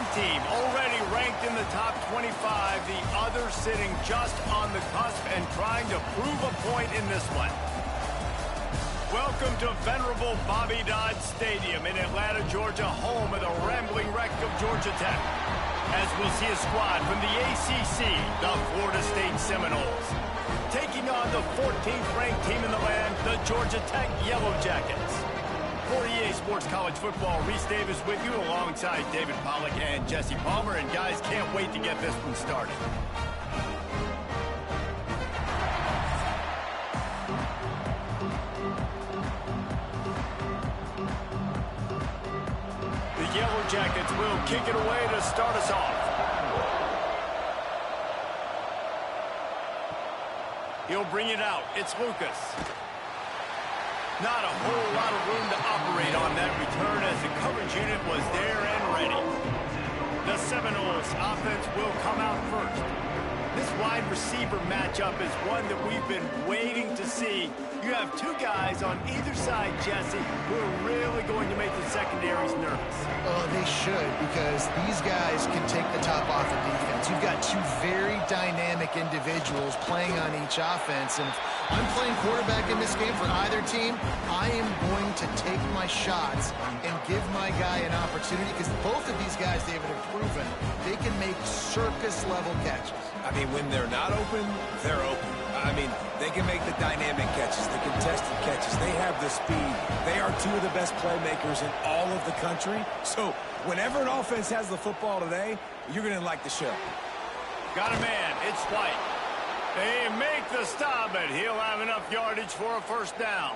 One team already ranked in the top 25, the other sitting just on the cusp and trying to prove a point in this one. Welcome to venerable Bobby Dodd Stadium in Atlanta, Georgia, home of the rambling wreck of Georgia Tech. As we'll see a squad from the ACC, the Florida State Seminoles, taking on the 14th ranked team in the land, the Georgia Tech Yellow Jackets. For EA Sports College Football, Reese Davis with you alongside David Pollack and Jesse Palmer. And guys, can't wait to get this one started. The Yellow Jackets will kick it away to start us off. He'll bring it out. It's Lucas. Not a whole lot of room to operate on that return as the coverage unit was there and ready. The Seminoles offense will come out first. This wide receiver matchup is one that we've been waiting to see. You have two guys on either side, Jesse, who are really going to make the secondaries nervous. Oh, they should, because these guys can take the top off of defense. You've got two very dynamic individuals playing on each offense, and if I'm playing quarterback in this game for either team, I am going to take my shots and give my guy an opportunity, because both of these guys, David, have proven they can make circus-level catches. I mean, when they're not open, they're open. I mean, they can make the dynamic catches, the contested catches. They have the speed. They are two of the best playmakers in all of the country. So whenever an offense has the football today, you're going to like the show. Got a man. It's White. They make the stop, but he'll have enough yardage for a first down.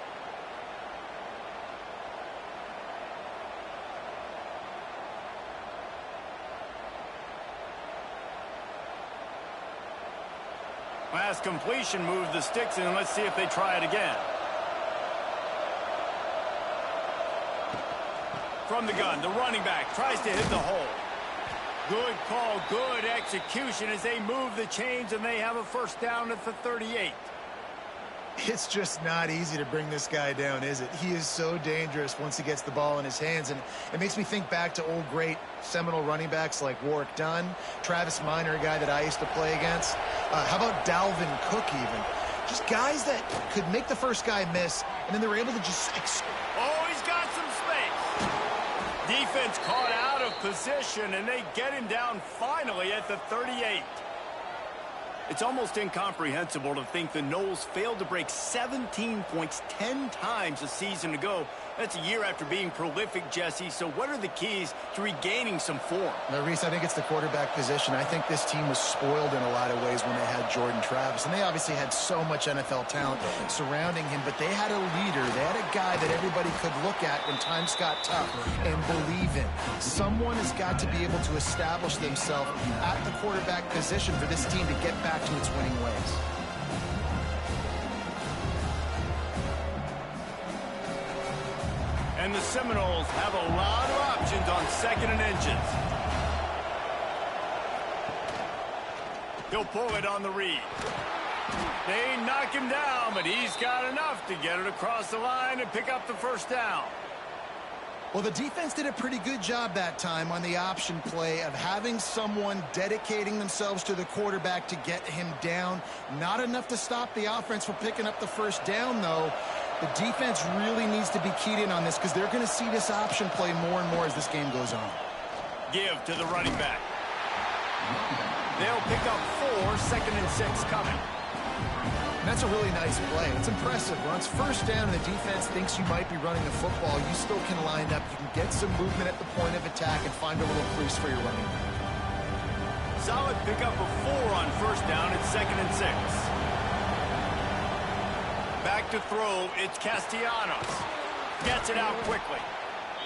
Last completion moved the sticks in. Let's see if they try it again. From the gun, the running back tries to hit the hole. Good call, good execution as they move the chains, and they have a first down at the 38. It's just not easy to bring this guy down, is it? He is so dangerous once he gets the ball in his hands, and it makes me think back to old great Seminole running backs like Warwick Dunn, Travis Minor, a guy that I used to play against. How about Dalvin Cook even? Just guys that could make the first guy miss, and then they were able to just... Oh, he's got some space. Defense caught out of position, and they get him down finally at the 38. It's almost incomprehensible to think the Noles failed to break 17 points 10 times a season ago. That's a year after being prolific, Jesse. So what are the keys to regaining some form? Now, Reese, I think it's the quarterback position. I think this team was spoiled in a lot of ways when they had Jordan Travis. And they obviously had so much NFL talent surrounding him, but they had a leader. They had a guy that everybody could look at when times got tough and believe in. Someone has got to be able to establish themselves at the quarterback position for this team to get back to its winning ways. And the Seminoles have a lot of options on second and inches. He'll pull it on the read. They knock him down, but he's got enough to get it across the line and pick up the first down. Well, the defense did a pretty good job that time on the option play of having someone dedicating themselves to the quarterback to get him down. Not enough to stop the offense from picking up the first down, though. The defense really needs to be keyed in on this because they're going to see this option play more and more as this game goes on. Give to the running back. They'll pick up 4, second and 6 coming. And that's a really nice play. It's impressive. Once first down and the defense thinks you might be running the football, you still can line up. You can get some movement at the point of attack and find a little crease for your running back. Solid pickup of 4 on first down. It's second and 6. Back to throw, it's Castellanos. Gets it out quickly.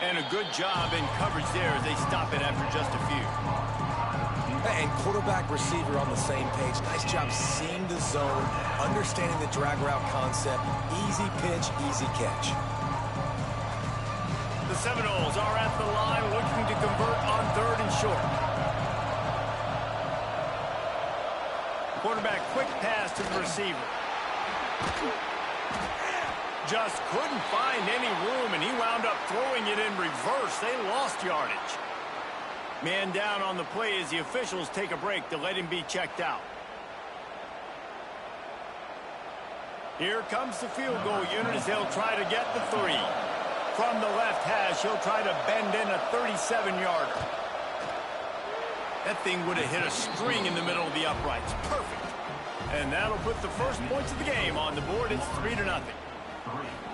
And a good job in coverage there as they stop it after just a few. And quarterback receiver on the same page. Nice job seeing the zone, understanding the drag route concept. Easy pitch, easy catch. The Seminoles are at the line looking to convert on 3rd and short. Quarterback quick pass to the receiver. Just couldn't find any room, and he wound up throwing it in reverse. They lost yardage. Man down on the play as the officials take a break to let him be checked out. Here comes the field goal unit as they'll try to get the 3. From the left hash, he'll try to bend in a 37-yarder. That thing would have hit a string in the middle of the uprights. Perfect. And that'll put the first points of the game on the board. It's 3-0.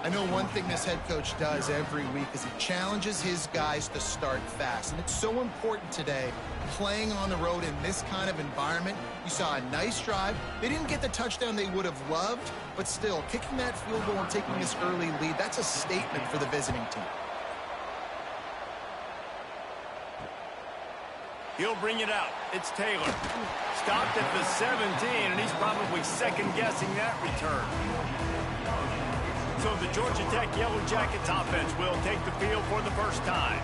I know one thing this head coach does every week is he challenges his guys to start fast. And it's so important today, playing on the road in this kind of environment. You saw a nice drive. They didn't get the touchdown they would have loved, but still, kicking that field goal and taking this early lead, that's a statement for the visiting team. He'll bring it out. It's Taylor. Stopped at the 17, and he's probably second-guessing that return. So the Georgia Tech Yellow Jackets offense will take the field for the first time.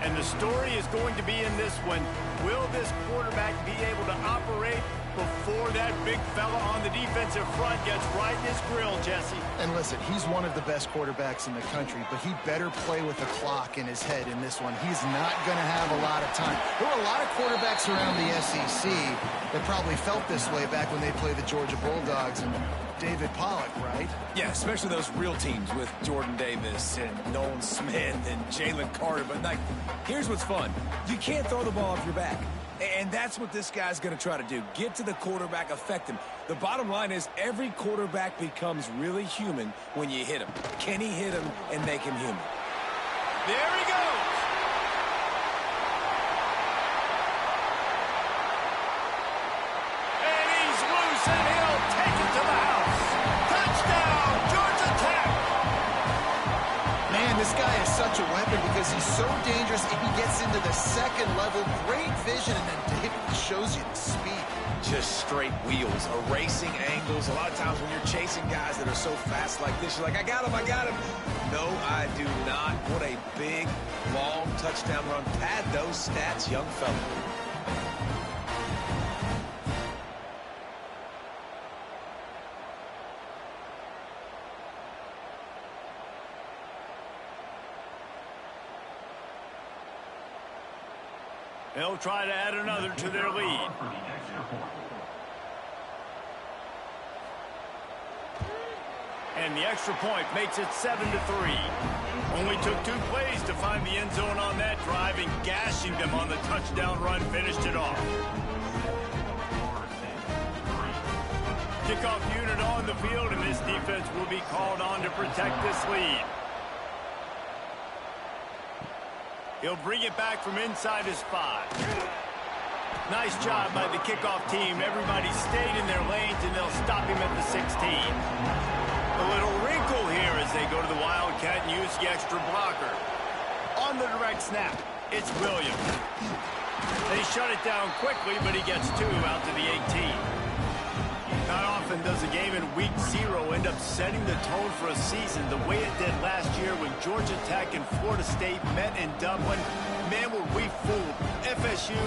And the story is going to be in this one. Will this quarterback be able to operate before that big fella on the defensive front gets right in his grill, Jesse? And listen, he's one of the best quarterbacks in the country, but he better play with the clock in his head in this one. He's not going to have a lot of time. There were a lot of quarterbacks around the SEC that probably felt this way back when they played the Georgia Bulldogs and David Pollock, right? Yeah, especially those real teams with Jordan Davis and Nolan Smith and Jalen Carter. But, like, here's what's fun. You can't throw the ball off your back. And that's what this guy's going to try to do. Get to the quarterback, affect him. The bottom line is every quarterback becomes really human when you hit him. Can he hit him and make him human? There he goes. And he's loose, and he'll take it to the house. Touchdown, Georgia Tech. Man, this guy is such a weapon because he's so dangerous if he gets into the second level. Great vision, and then David shows you the speed. Just straight wheels, erasing angles. A lot of times when you're chasing guys that are so fast like this, you're like, I got him, I got him. No, I do not. What a big, long touchdown run. Pad those stats, young fella. They'll try to add another to their lead. And the extra point makes it 7-3. Only took 2 plays to find the end zone on that drive, and gashing them on the touchdown run finished it off. Kickoff unit on the field, and this defense will be called on to protect this lead. He'll bring it back from inside his 5. Nice job by the kickoff team. Everybody stayed in their lanes, and they'll stop him at the 16. A little wrinkle here as they go to the Wildcat and use the extra blocker. On the direct snap, it's Williams. They shut it down quickly, but he gets 2 out to the 18. Not often does a game in week 0 end up setting the tone for a season the way it did last year when Georgia Tech and Florida State met in Dublin. Man, were we fooled. FSU,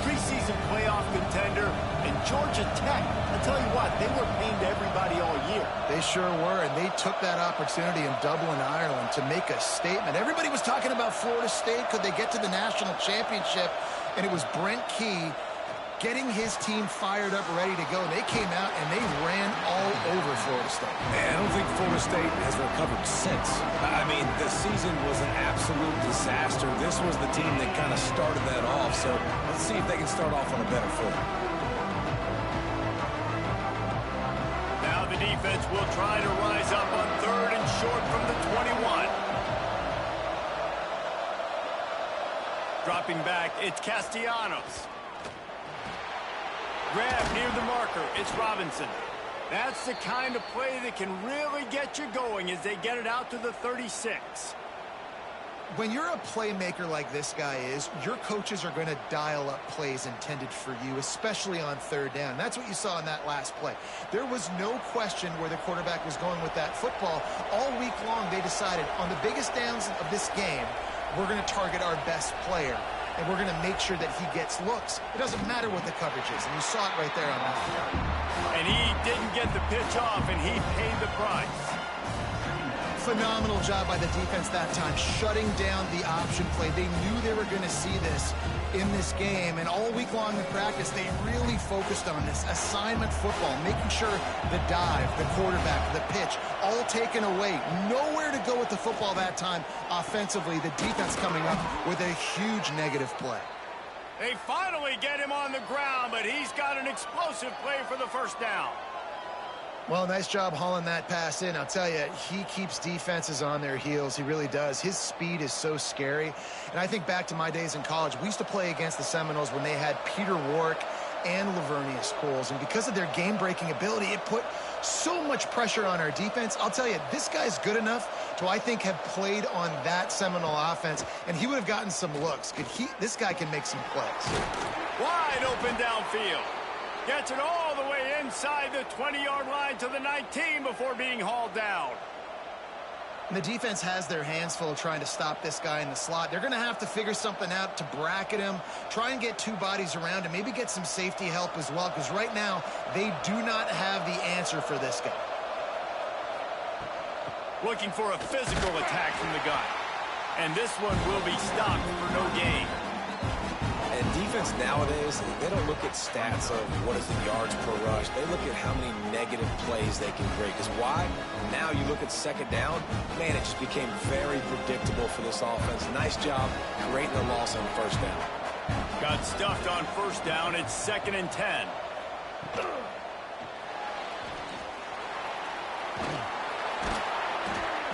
preseason playoff contender, and Georgia Tech. I tell you what, they were paying to everybody all year. They sure were, and they took that opportunity in Dublin, Ireland to make a statement. Everybody was talking about Florida State. Could they get to the national championship? And it was Brent Key getting his team fired up, ready to go. They came out and they ran all over Florida State. Man, I don't think Florida State has recovered since. I mean, the season was an absolute disaster. This was the team that kind of started that off, so let's see if they can start off on a better foot. Now the defense will try to rise up on 3rd and short from the 21. Dropping back, it's Castellanos. Grab near the marker. It's Robinson. That's the kind of play that can really get you going as they get it out to the 36. When you're a playmaker like this guy is, your coaches are going to dial up plays intended for you, especially on 3rd down. That's what you saw in that last play. There was no question where the quarterback was going with that football. All week long, they decided on the biggest downs of this game, we're going to target our best player. And we're going to make sure that he gets looks. It doesn't matter what the coverage is, and you saw it right there on that play. And he didn't get the pitch off, and he paid the price. Phenomenal job by the defense that time, shutting down the option play. They knew they were going to see this in this game, and all week long in practice, they really focused on this assignment football, making sure the dive, the quarterback, the pitch, all taken away. Nowhere to go with the football that time offensively. The defense coming up with a huge negative play. They finally get him on the ground, but he's got an explosive play for the first down. Well, nice job hauling that pass in. I'll tell you, he keeps defenses on their heels. He really does. His speed is so scary. And I think back to my days in college, we used to play against the Seminoles when they had Peter Warrick and Lavernius Coles. And because of their game-breaking ability, it put so much pressure on our defense. I'll tell you, this guy's good enough to, I think, have played on that Seminole offense, and he would have gotten some looks. This guy can make some plays. Wide open downfield. Gets it all the way inside the 20-yard line to the 19 before being hauled down. And the defense has their hands full trying to stop this guy in the slot. They're going to have to figure something out to bracket him, try and get two bodies around him, maybe get some safety help as well, because right now they do not have the answer for this guy. Looking for a physical attack from the gun. And this one will be stopped for no gain. And defense nowadays, they don't look at stats of what is the yards per rush. They look at how many negative plays they can create. Because why? Now you look at second down, man, it just became very predictable for this offense. Nice job creating a loss on first down. Got stuffed on first down. It's 2nd and 10.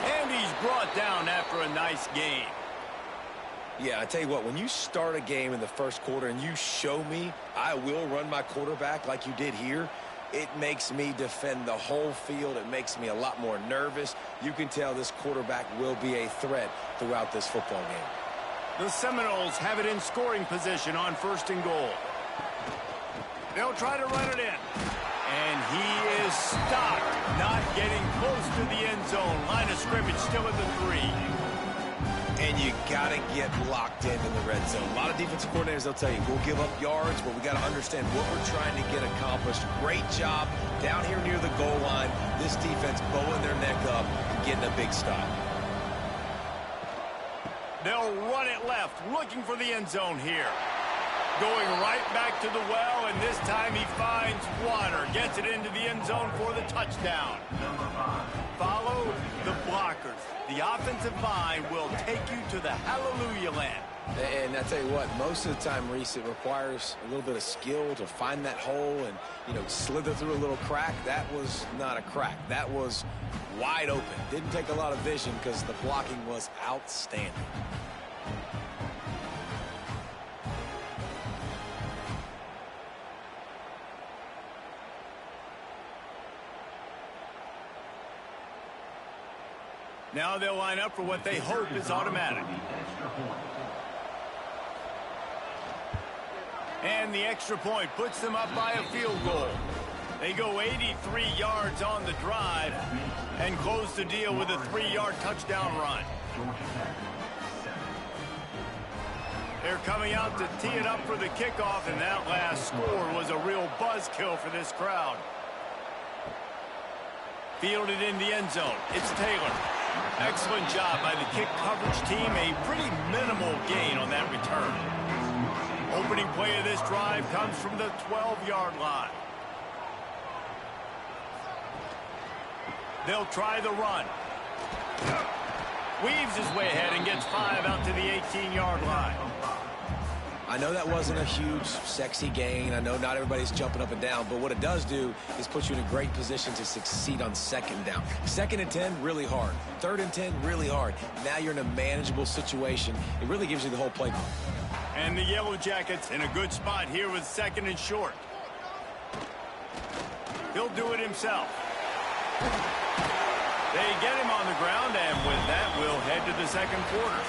And he's brought down after a nice gain. Yeah, I tell you what, when you start a game in the first quarter and you show me I will run my quarterback like you did here, it makes me defend the whole field. It makes me a lot more nervous. You can tell this quarterback will be a threat throughout this football game. The Seminoles have it in scoring position on 1st and goal. They'll try to run it in. And he is stopped, not getting close to the end zone. Line of scrimmage still at the 3. And you got to get locked in the red zone. A lot of defensive coordinators, they'll tell you, we'll give up yards, but we got to understand what we're trying to get accomplished. Great job down here near the goal line. This defense bowing their neck up and getting a big stop. They'll run it left, looking for the end zone here. Going right back to the well, and this time he finds water. Gets it into the end zone for the touchdown. Follow the blockers. The offensive line will take you to the hallelujah land. And I tell you what, most of the time, Reese, it requires a little bit of skill to find that hole and, slither through a little crack. That was not a crack. That was wide open. Didn't take a lot of vision because the blocking was outstanding. Now they'll line up for what they hope is automatic. And the extra point puts them up by a field goal. They go 83 yards on the drive and close the deal with a 3-yard touchdown run. They're coming out to tee it up for the kickoff, and that last score was a real buzzkill for this crowd. Fielded in the end zone. It's Taylor. Excellent job by the kick coverage team. A pretty minimal gain on that return. Opening play of this drive comes from the 12-yard line. They'll try the run. Weaves his way ahead and gets 5 out to the 18-yard line. I know that wasn't a huge, sexy gain. I know not everybody's jumping up and down, but what it does do is put you in a great position to succeed on 2nd down. 2nd and 10, really hard. 3rd and 10, really hard. Now you're in a manageable situation. It really gives you the whole playbook. And the Yellow Jackets in a good spot here with 2nd and short. He'll do it himself. They get him on the ground, and with that, we'll head to the 2nd quarter.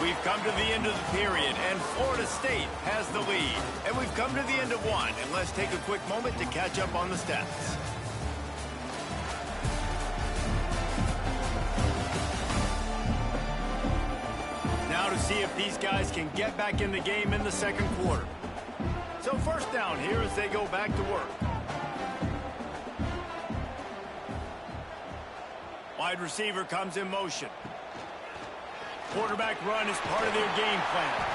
We've come to the end of the period, and Florida State has the lead. And we've come to the end of one, and let's take a quick moment to catch up on the stats. Now to see if these guys can get back in the game in the 2nd quarter. So first down here as they go back to work. Wide receiver comes in motion. Quarterback run is part of their game plan.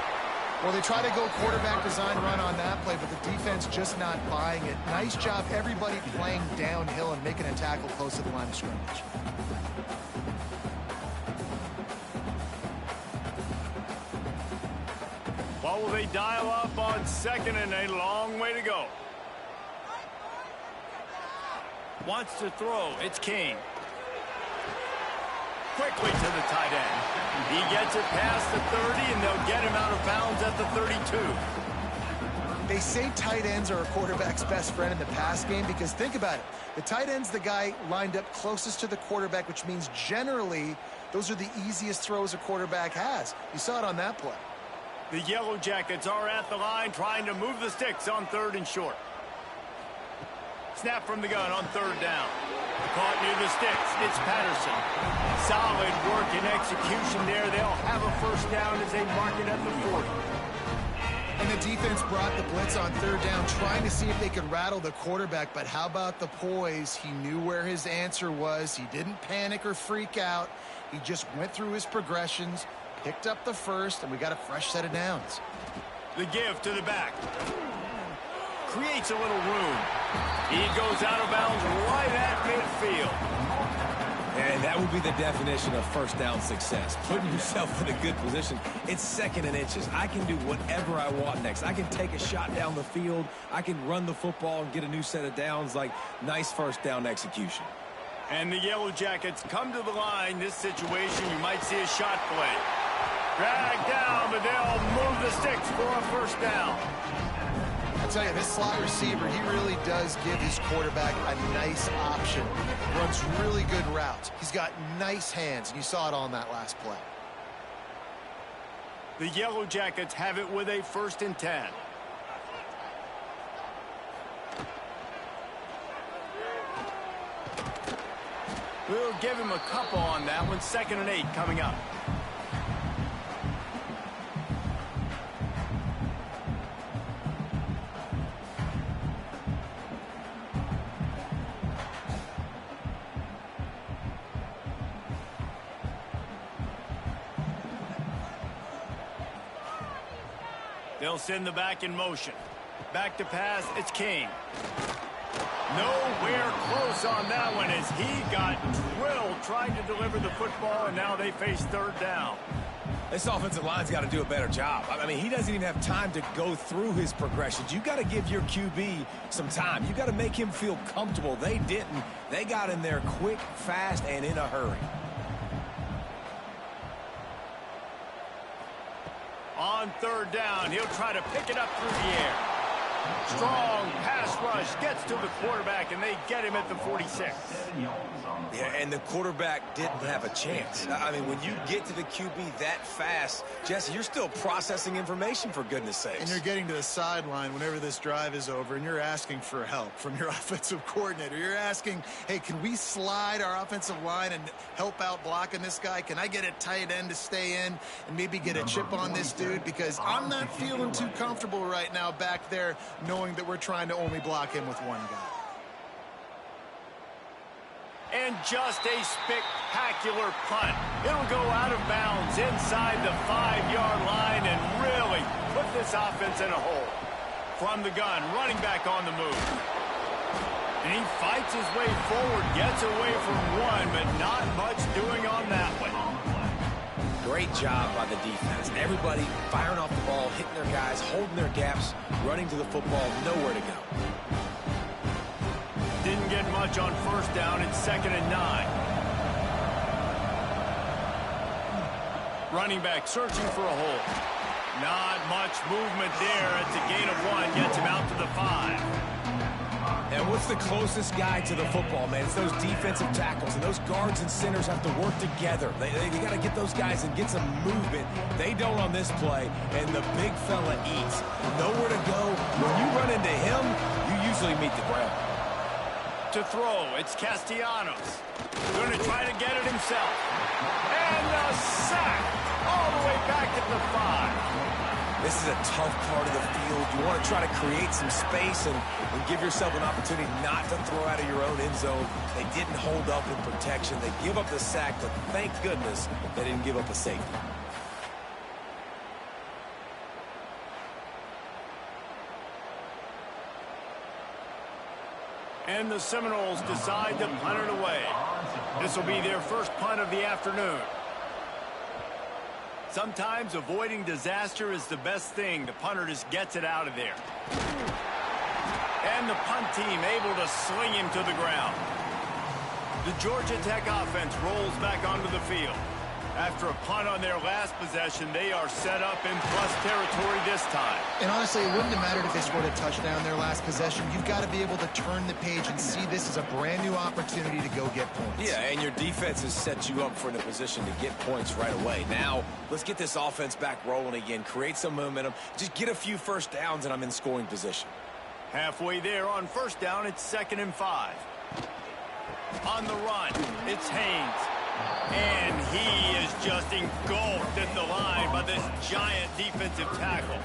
Well, they try to go quarterback design run on that play, but the defense just not buying it. Nice job, everybody playing downhill and making a tackle close to the line of scrimmage. What will they dial up on 2nd and a long way to go? Wants to throw. It's King. Quickly to the tight end. He gets it past the 30, and they'll get him out of bounds at the 32. They say tight ends are a quarterback's best friend in the pass game because think about it. The tight end's the guy lined up closest to the quarterback, which means generally those are the easiest throws a quarterback has. You saw it on that play. The Yellow Jackets are at the line trying to move the sticks on 3rd and short. Snap from the gun on 3rd down. Caught near the sticks. It's Patterson. Solid work and execution there. They'll have a 1st down as they mark it at the 40. And the defense brought the blitz on 3rd down, trying to see if they could rattle the quarterback. But how about the poise? He knew where his answer was. He didn't panic or freak out. He just went through his progressions, picked up the 1st, and we got a fresh set of downs. The give to the back. Creates a little room. He goes out of bounds right at midfield. And that would be the definition of 1st down success. Putting yourself in a good position. It's 2nd and inches. I can do whatever I want next. I can take a shot down the field. I can run the football and get a new set of downs. Like, nice 1st down execution. And the Yellow Jackets come to the line. This situation, you might see a shot play. Drag down, but they'll move the sticks for a 1st down. I tell you, this slot receiver, he really does give his quarterback a nice option. Runs really good routes. He's got nice hands, and you saw it on that last play. The Yellow Jackets have it with a 1st and 10. We'll give him a couple on that one. 2nd and 8 coming up. They'll send the back in motion. Back to pass, it's King. Nowhere close on that one as he got drilled trying to deliver the football, and now they face 3rd down. This offensive line's got to do a better job. I mean, he doesn't even have time to go through his progressions. You got to give your QB some time. You got to make him feel comfortable. They didn't. They got in there quick, fast, and in a hurry. On 3rd down, he'll try to pick it up through the air. Strong pass rush gets to the quarterback, and they get him at the 46. Yeah, and the quarterback didn't have a chance. I mean, when you get to the QB that fast, Jesse, you're still processing information, for goodness sakes. And you're getting to the sideline whenever this drive is over, and you're asking for help from your offensive coordinator. You're asking, hey, can we slide our offensive line and help out blocking this guy? Can I get a tight end to stay in and maybe get a chip on this dude? Because I'm not feeling too comfortable right now back there knowing that we're trying to only block him with one guy. And just a spectacular punt. It'll go out of bounds inside the 5-yard line and really put this offense in a hole. From the gun, running back on the move. And he fights his way forward, gets away from one, but not much doing on that one. Great job by the defense. Everybody firing off the ball, hitting their guys, holding their gaps, running to the football, nowhere to go. Didn't get much on 1st down. It's 2nd and 9. Running back searching for a hole. Not much movement there. It's a gain of 1. Gets him out to the 5. And what's the closest guy to the football, man? It's those defensive tackles, and those guards and centers have to work together. They got to get those guys and get some movement. They don't on this play, and the big fella eats. Nowhere to go. When you run into him, you usually meet the ground. To throw, it's Castellanos. Going to try to get it himself. And a sack all the way back at the 5. This is a tough part of the field. You want to try to create some space and give yourself an opportunity not to throw out of your own end zone. They didn't hold up in protection. They give up the sack, but thank goodness they didn't give up a safety. And the Seminoles decide to punt it away. This will be their first punt of the afternoon. Sometimes avoiding disaster is the best thing. The punter just gets it out of there. And the punt team able to sling him to the ground. The Georgia Tech offense rolls back onto the field. After a punt on their last possession, they are set up in plus territory this time. And honestly, it wouldn't have mattered if they scored a touchdown their last possession. You've got to be able to turn the page and see this as a brand new opportunity to go get points. Yeah, and your defense has set you up for in a position to get points right away. Now, let's get this offense back rolling again, create some momentum, just get a few first downs, and I'm in scoring position. Halfway there on first down, it's 2nd and 5. On the run, it's Haynes. And he is just engulfed at the line by this giant defensive tackle.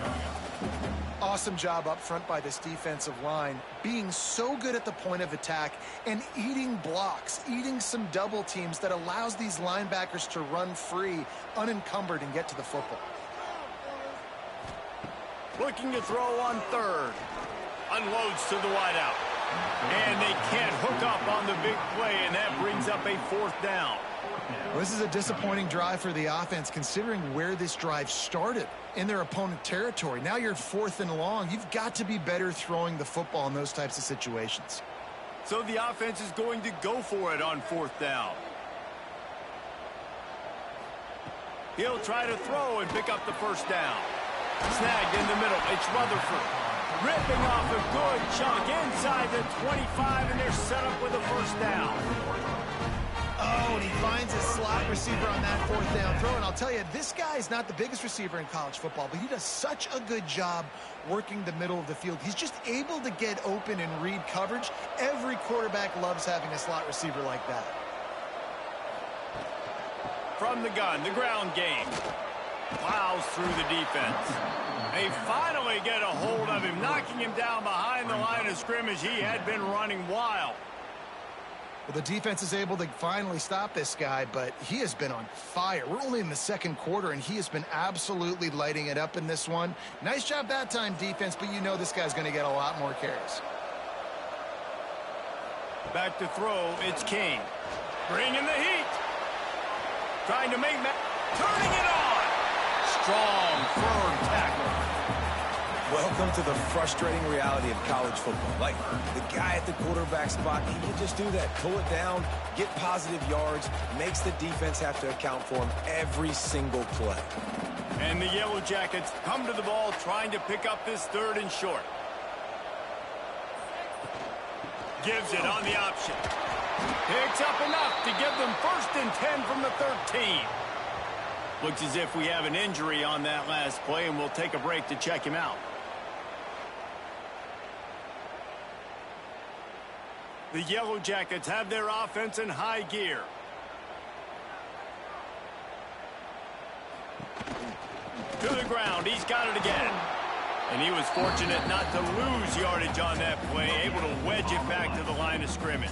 Awesome job up front by this defensive line, being so good at the point of attack and eating blocks, eating some double teams that allows these linebackers to run free, unencumbered, and get to the football. Looking to throw on 3rd. Unloads to the wideout. And they can't hook up on the big play, and that brings up a 4th down. Well, this is a disappointing drive for the offense, considering where this drive started in their opponent territory. Now you're 4th and long. You've got to be better throwing the football in those types of situations. So the offense is going to go for it on 4th down. He'll try to throw and pick up the first down. Snagged in the middle. It's Rutherford. Ripping off a good chunk inside the 25, and they're set up with a first down. Oh, and he finds a slot receiver on that 4th down throw. And I'll tell you, this guy is not the biggest receiver in college football, but he does such a good job working the middle of the field. He's just able to get open and read coverage. Every quarterback loves having a slot receiver like that. From the gun, the ground game. Plows through the defense. They finally get a hold of him, knocking him down behind the line of scrimmage. He had been running wild. Well, the defense is able to finally stop this guy, but he has been on fire. We're only in the 2nd quarter, and he has been absolutely lighting it up in this one. Nice job that time, defense, but you know this guy's going to get a lot more carries. Back to throw, it's King. Bringing the heat. Trying to make turning it on. Strong, firm tackle. Welcome to the frustrating reality of college football. Like, the guy at the quarterback spot, he can just do that. Pull it down, get positive yards, makes the defense have to account for him every single play. And the Yellow Jackets come to the ball trying to pick up this 3rd and short. Gives it on the option. Picks up enough to give them 1st and 10 from the 13. Looks as if we have an injury on that last play, and we'll take a break to check him out. The Yellow Jackets have their offense in high gear. To the ground, he's got it again. And he was fortunate not to lose yardage on that play, able to wedge it back to the line of scrimmage.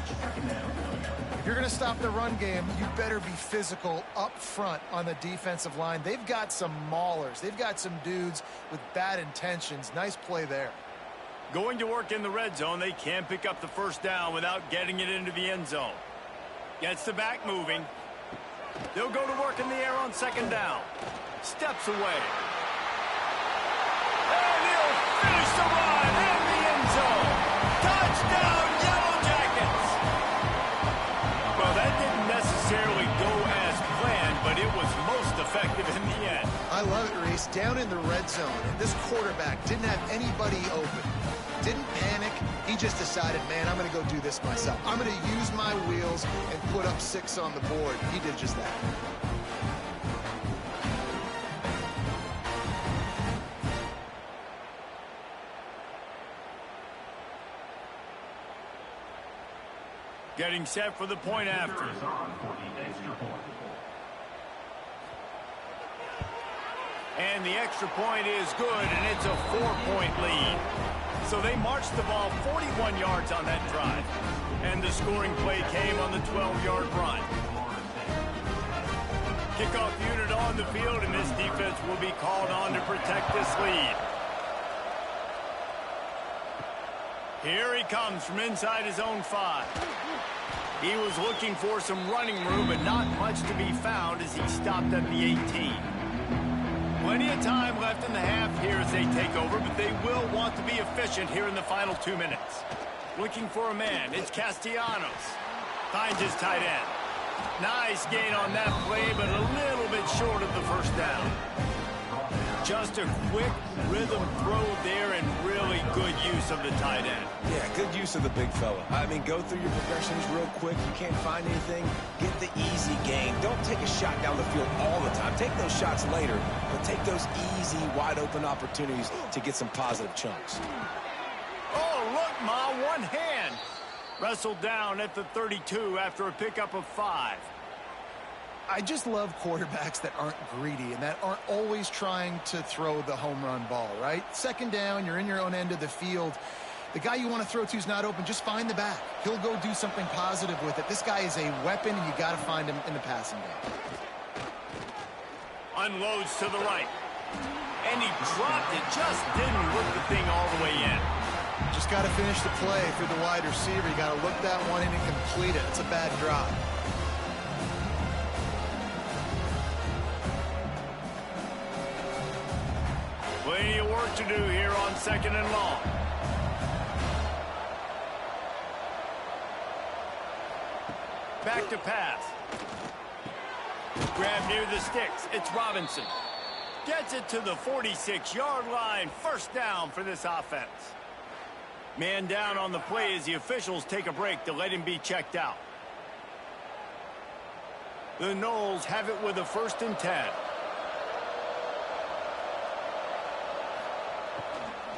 If you're going to stop the run game, you better be physical up front on the defensive line. They've got some maulers. They've got some dudes with bad intentions. Nice play there. Going to work in the red zone, they can't pick up the first down without getting it into the end zone. Gets the back moving. They'll go to work in the air on 2nd down. Steps away. And he'll finish the run in the end zone. Touchdown, Yellow Jackets! Well, that didn't necessarily go as planned, but it was most effective in the end. I love it, Reese. Down in the red zone, and this quarterback didn't have anybody open. Didn't panic. He just decided, man, I'm going to go do this myself. I'm going to use my wheels and put up 6 on the board. He did just that. Getting set for the point after. And the extra point is good, and it's a 4-point lead. So they marched the ball 41 yards on that drive. And the scoring play came on the 12-yard run. Kickoff unit on the field, and this defense will be called on to protect this lead. Here he comes from inside his own 5. He was looking for some running room, but not much to be found as he stopped at the 18. Plenty of time left in the half here as they take over, but they will want to be efficient here in the final 2 minutes. Looking for a man, it's Castellanos. Finds his tight end. Nice gain on that play, but a little bit short of the first down. Just a quick rhythm throw there and really good use of the tight end. Yeah, good use of the big fella. I mean, go through your progressions real quick. You can't find anything, get the easy gain. Don't take a shot down the field all the time. Take those shots later, but take those easy, wide-open opportunities to get some positive chunks. Oh, look, Ma, one hand. Wrestled down at the 32 after a pickup of 5. I just love quarterbacks that aren't greedy and that aren't always trying to throw the home run ball, right? Second down, you're in your own end of the field. The guy you want to throw to is not open. Just find the back. He'll go do something positive with it. This guy is a weapon, and you got to find him in the passing game. Unloads to the right. And he dropped it. Just didn't whip the thing all the way in. Just got to finish the play if you're the wide receiver. You got to look that one in and complete it. It's a bad drop. Plenty of work to do here on 2nd and long. Back to pass. Grab near the sticks. It's Robinson. Gets it to the 46-yard line. First down for this offense. Man down on the play as the officials take a break to let him be checked out. The Noles have it with a 1st and 10.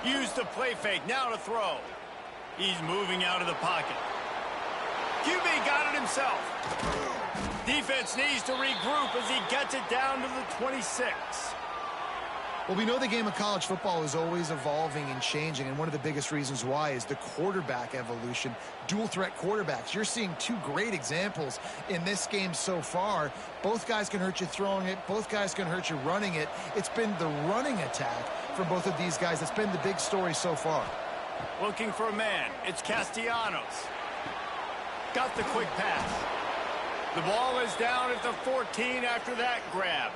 Use the play fake, now to throw. He's moving out of the pocket. QB got it himself. Defense needs to regroup as he gets it down to the 26. Well, we know the game of college football is always evolving and changing, and one of the biggest reasons why is the quarterback evolution. Dual-threat quarterbacks. You're seeing 2 great examples in this game so far. Both guys can hurt you throwing it. Both guys can hurt you running it. It's been the running attack for both of these guys that's been the big story so far. Looking for a man. It's Castellanos. Got the quick pass. The ball is down at the 14 after that grab.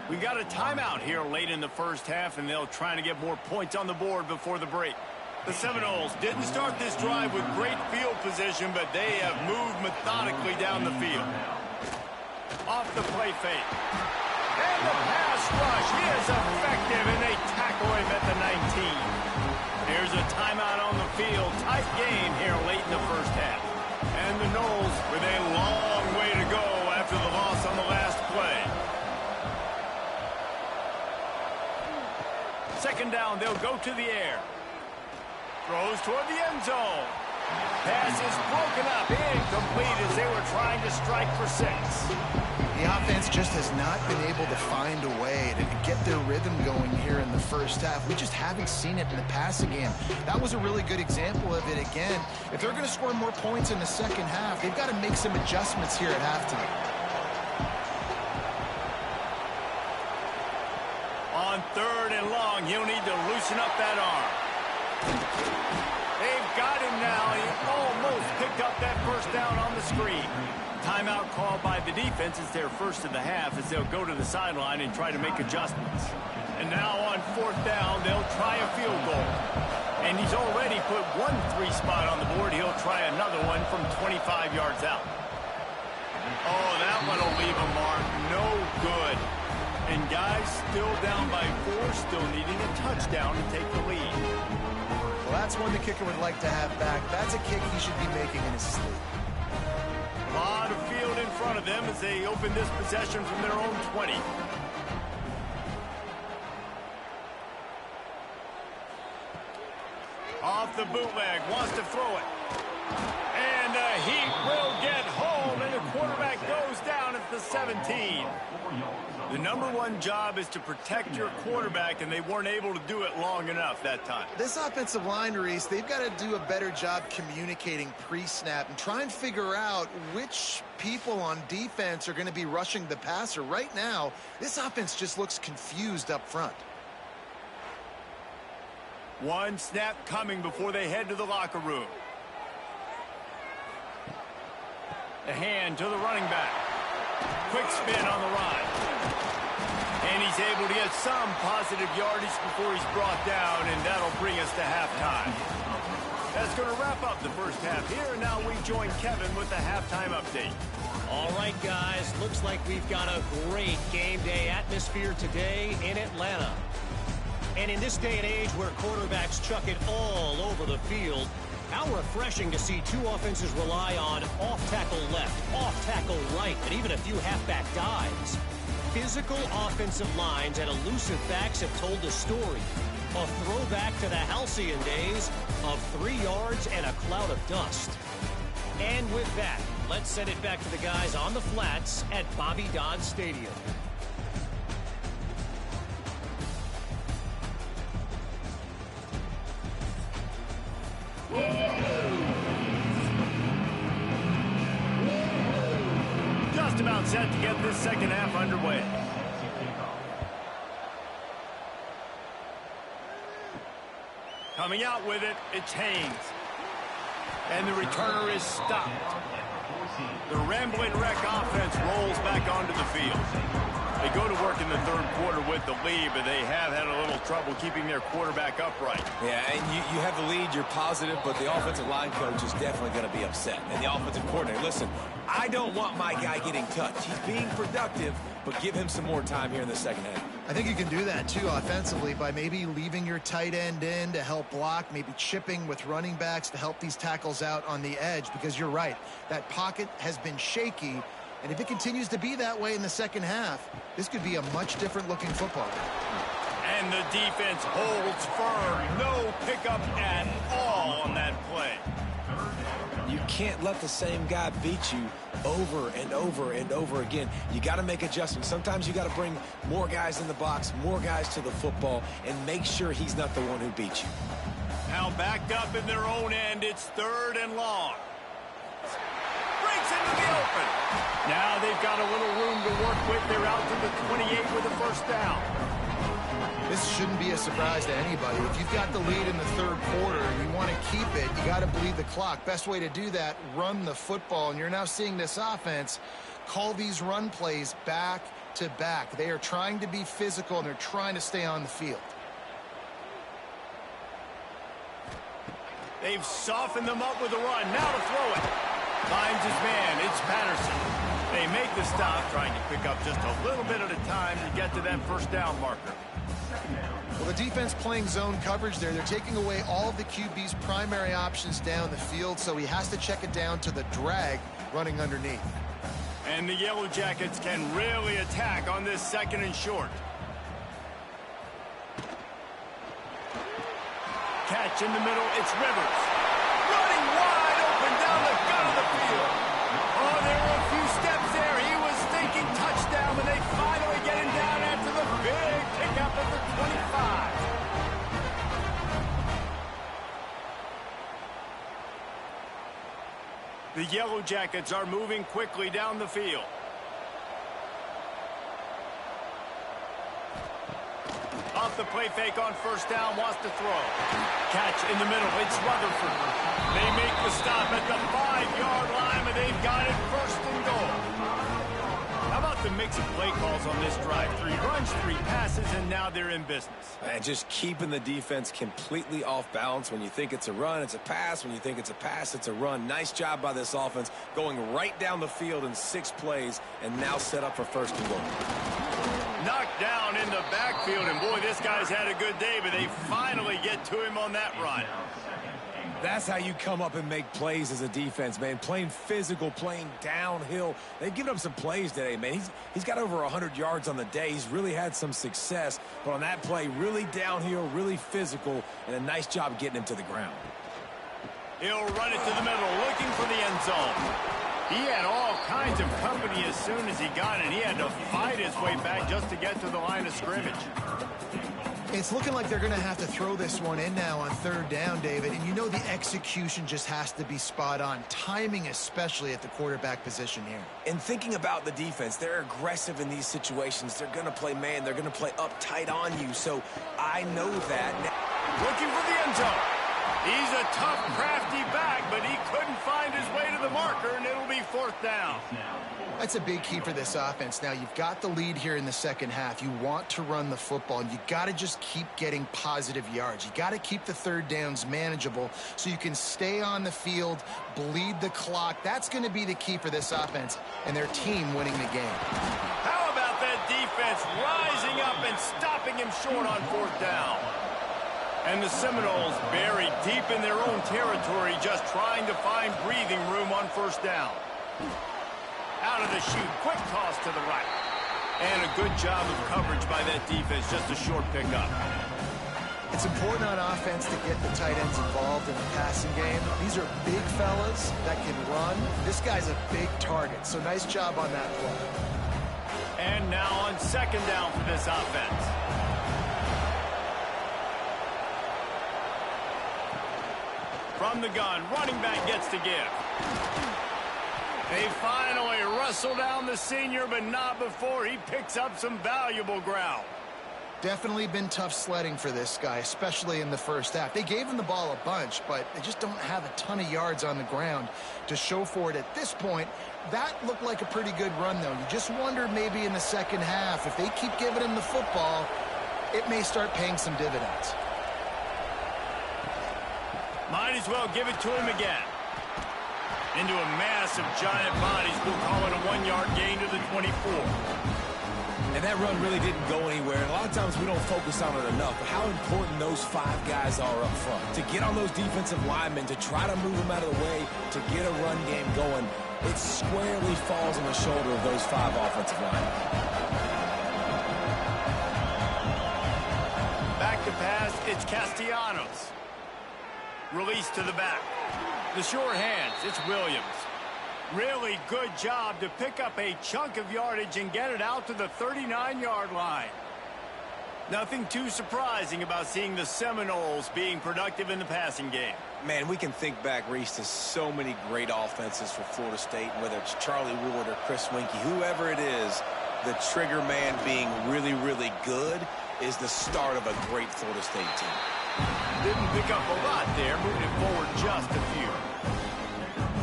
We got a timeout here late in the first half, and they'll try to get more points on the board before the break. The Seminoles didn't start this drive with great field position, but they have moved methodically down the field. Off the play fake. And the pass rush is effective, and they tackle him at the 19. Here's a timeout on the field. Tight game here late in the first half. And the Noles with a long way to go after the loss on the last play. 2nd down, they'll go to the air. Throws toward the end zone. Pass is broken up, incomplete as they were trying to strike for 6. The offense just has not been able to find a way to get their rhythm going here in the first half. We just haven't seen it in the passing game. That was a really good example of it again. If they're going to score more points in the second half, they've got to make some adjustments here at halftime. On 3rd and long, he'll need to loosen up that arm. They've got him now. He almost picked up that first down on the screen. Timeout called by the defense is their first of the half as they'll go to the sideline and try to make adjustments. And now on 4th down, they'll try a field goal. And he's already put 1 3 spot on the board. He'll try another one from 25 yards out. Oh, that one will leave a mark. No good. And guys still down by 4, still needing a touchdown to take the lead. Well, that's one the kicker would like to have back. That's a kick he should be making in his sleep. A lot of field in front of them as they open this possession from their own 20. Off the bootleg, wants to throw it. And he will get home, and the quarterback goes down at the 17. The number one job is to protect your quarterback, and they weren't able to do it long enough that time. This offensive line, Reese, they've got to do a better job communicating pre-snap and try and figure out which people on defense are going to be rushing the passer. Right now, this offense just looks confused up front. One snap coming before they head to the locker room. The hand to the running back. Quick spin on the run. And he's able to get some positive yardage before he's brought down, and that'll bring us to halftime. That's going to wrap up the first half here, and now we join Kevin with the halftime update. All right, guys, looks like we've got a great game day atmosphere today in Atlanta. And in this day and age where quarterbacks chuck it all over the field, how refreshing to see two offenses rely on off-tackle left, off-tackle right, and even a few halfback dives. Physical offensive lines and elusive backs have told the story. A throwback to the halcyon days of 3 yards and a cloud of dust. And with that, let's send it back to the guys on the flats at Bobby Dodd Stadium. Just about set to get this second half underway. Coming out with it, it's Haynes. And the returner is stopped. The rambling wreck offense rolls back onto the field. They go to work in the third quarter with the lead, but they have had a little trouble keeping their quarterback upright. Yeah, and you have the lead, you're positive, but the offensive line coach is definitely going to be upset. And the offensive coordinator, listen, I don't want my guy getting touched. He's being productive, but give him some more time here in the second half. I think you can do that, too, offensively, by maybe leaving your tight end in to help block, maybe chipping with running backs to help these tackles out on the edge, because you're right, that pocket has been shaky, and if it continues to be that way in the second half, this could be a much different looking football game. And the defense holds firm. No pickup at all on that play. You can't let the same guy beat you over and over and over again. You got to make adjustments. Sometimes you got to bring more guys in the box, more guys to the football, and make sure he's not the one who beats you. Now backed up in their own end, it's 3rd and long. Breaks into the open. Now they've got a little room to work with. They're out to the 28 with a first down. This shouldn't be a surprise to anybody. If you've got the lead in the third quarter and you want to keep it, you got to bleed the clock. Best way to do that, run the football. And you're now seeing this offense call these run plays back to back. They are trying to be physical, and they're trying to stay on the field. They've softened them up with a run. Now to throw it. Finds his man. It's Patterson. They make the stop, trying to pick up just a little bit at a time to get to that first down marker. Well, the defense playing zone coverage there. They're taking away all of the QB's primary options down the field, so he has to check it down to the drag running underneath. And the Yellow Jackets can really attack on this 2nd and short. Catch in the middle, it's Rivers. Running wide open down the gut of the field. Oh, there were a few steps there. He was thinking touchdown, but they finally get him down after the big pickup at the 25. The Yellow Jackets are moving quickly down the field. Off the play fake on first down, wants to throw. Catch in the middle, it's Rutherford. They make the stop at the 5-yard line, and they've got it 1st and goal. How about the mix of play calls on this drive? 3 runs, 3 passes, and now they're in business. And just keeping the defense completely off balance. When you think it's a run, it's a pass. When you think it's a pass, it's a run. Nice job by this offense, going right down the field in 6 plays, and now set up for 1st and goal. Knocked down in the backfield, and boy, this guy's had a good day, but they finally get to him on that run. That's how you come up and make plays as a defense, man. Playing physical, playing downhill. They've given up some plays today, man. He's got over 100 yards on the day. He's really had some success. But on that play, really downhill, really physical, and a nice job getting him to the ground. He'll run it to the middle, looking for the end zone. He had all kinds of company as soon as he got it. He had to fight his way back just to get to the line of scrimmage. It's looking like they're going to have to throw this one in now on third down, David. And you know the execution just has to be spot on. Timing especially at the quarterback position here. And thinking about the defense, they're aggressive in these situations. They're going to play man. They're going to play up tight on you. So I know that. Looking for the end zone. He's a tough, crafty back, but he couldn't find his way to the marker, and it'll be fourth down. That's a big key for this offense. Now, you've got the lead here in the second half. You want to run the football, and you got to just keep getting positive yards. You got to keep the third downs manageable so you can stay on the field, bleed the clock. That's going to be the key for this offense and their team winning the game. How about that defense rising up and stopping him short on fourth down? And the Seminoles buried deep in their own territory, just trying to find breathing room on first down. Out of the chute, quick toss to the right. And a good job of coverage by that defense, just a short pickup. It's important on offense to get the tight ends involved in the passing game. These are big fellas that can run. This guy's a big target, so nice job on that play. And now on second down for this offense. From the gun, running back gets to give. They finally wrestle down the senior, but not before he picks up some valuable ground. Definitely been tough sledding for this guy, especially in the first half. They gave him the ball a bunch, but they just don't have a ton of yards on the ground to show for it at this point. That looked like a pretty good run, though. You just wonder maybe in the second half, if they keep giving him the football, it may start paying some dividends. Might as well give it to him again. Into a mass of giant bodies. We'll call it a 1-yard gain to the 24. And that run really didn't go anywhere. And a lot of times we don't focus on it enough. But how important those 5 guys are up front. To get on those defensive linemen, to try to move them out of the way, to get a run game going, it squarely falls on the shoulder of those 5 offensive linemen. Back to pass, it's Castellanos. Release to the back. The sure hands, it's Williams. Really good job to pick up a chunk of yardage and get it out to the 39-yard line. Nothing too surprising about seeing the Seminoles being productive in the passing game. Man, we can think back, Reese, to so many great offenses for Florida State, whether it's Charlie Ward or Chris Winkie, whoever it is, the trigger man being really, really good is the start of a great Florida State team. Didn't pick up a lot there, moving it forward just a few.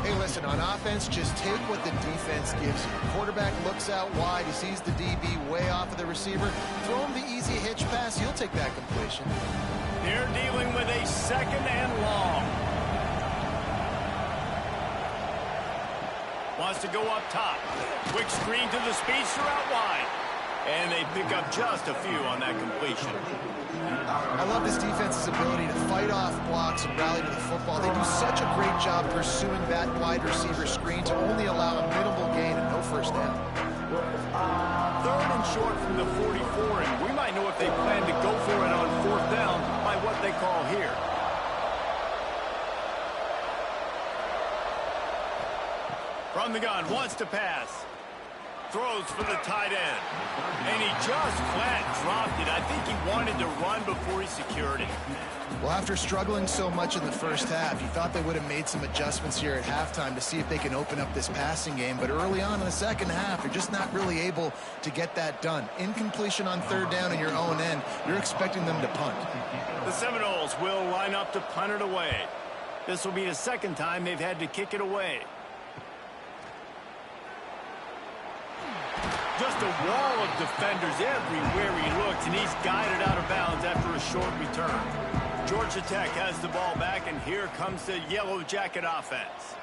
Hey, listen, on offense, just take what the defense gives you. Quarterback looks out wide. He sees the DB way off of the receiver. Throw him the easy hitch pass. He'll take that completion. They're dealing with a second and long. Wants to go up top. Quick screen to the speedster out wide. And they pick up just a few on that completion. I love this defense's ability to fight off blocks and rally to the football. They do such a great job pursuing that wide receiver screen to only allow a minimal gain and no first down. Third and short from the 44, and we might know if they plan to go for it on fourth down by what they call here. From the gun, wants to pass. Throws for the tight end. And he just flat dropped it. I think he wanted to run before he secured it. Well, after struggling so much in the first half, you thought they would have made some adjustments here at halftime to see if they can open up this passing game. But early on in the second half, they're just not really able to get that done. Incompletion on third down in your own end, you're expecting them to punt. The Seminoles will line up to punt it away. This will be the second time they've had to kick it away. Just a wall of defenders everywhere he looks, and he's guided out of bounds after a short return. Georgia Tech has the ball back, and here comes the Yellow Jacket offense.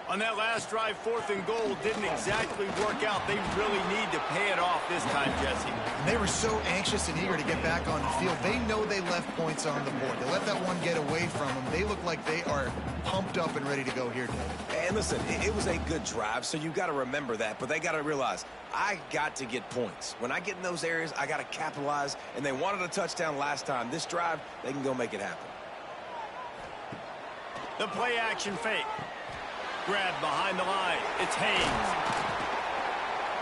On that last drive, 4th and goal didn't exactly work out. They really need to pay it off this time, Jesse. And they were so anxious and eager to get back on the field. They know they left points on the board. They let that one get away from them. They look like they are pumped up and ready to go here, David. And listen, it was a good drive, so you've got to remember that. But they got to realize, I got to get points. When I get in those areas, I got to capitalize. And they wanted a touchdown last time. This drive, they can go make it happen. The play action fake. Grab behind the line. It's Haynes.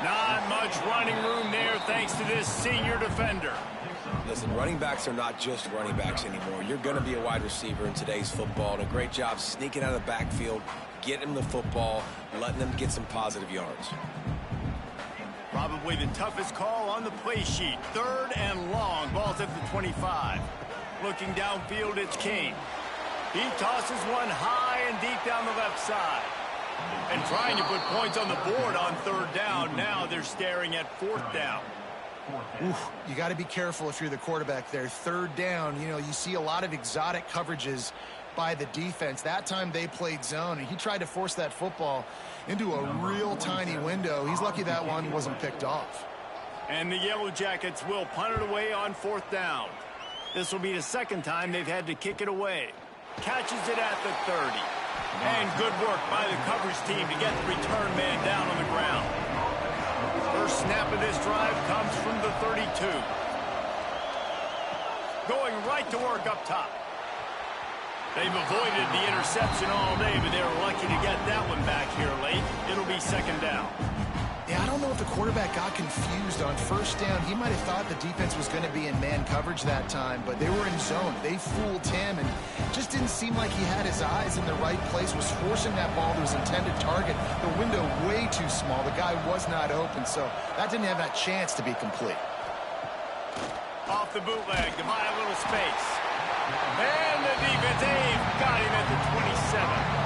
Not much running room there thanks to this senior defender. Listen, running backs are not just running backs anymore. You're going to be a wide receiver in today's football, and a great job sneaking out of the backfield, getting them the football, letting them get some positive yards. Probably the toughest call on the play sheet. 3rd and long. Ball's at the 25. Looking downfield, it's King. He tosses one high and deep down the left side. And trying to put points on the board on 3rd down. Now they're staring at 4th down. Oof, you got to be careful if you're the quarterback there. 3rd down, you know, you see a lot of exotic coverages by the defense. That time they played zone, and he tried to force that football into a real tiny window. He's lucky that one wasn't picked off. And the Yellow Jackets will punt it away on 4th down. This will be the 2nd time they've had to kick it away. Catches it at the 30. And good work by the coverage team to get the return man down on the ground. First snap of this drive comes from the 32. Going right to work up top. They've avoided the interception all day, but they were lucky to get that one back here late. It'll be 2nd down. Yeah, I don't know if the quarterback got confused on 1st down. He might have thought the defense was going to be in man coverage that time, but they were in zone. They fooled him, and just didn't seem like he had his eyes in the right place, was forcing that ball to his intended target. The window way too small. The guy was not open, so that didn't have that chance to be complete. Off the bootleg to buy a little space. And the defense, they've got him at the 27.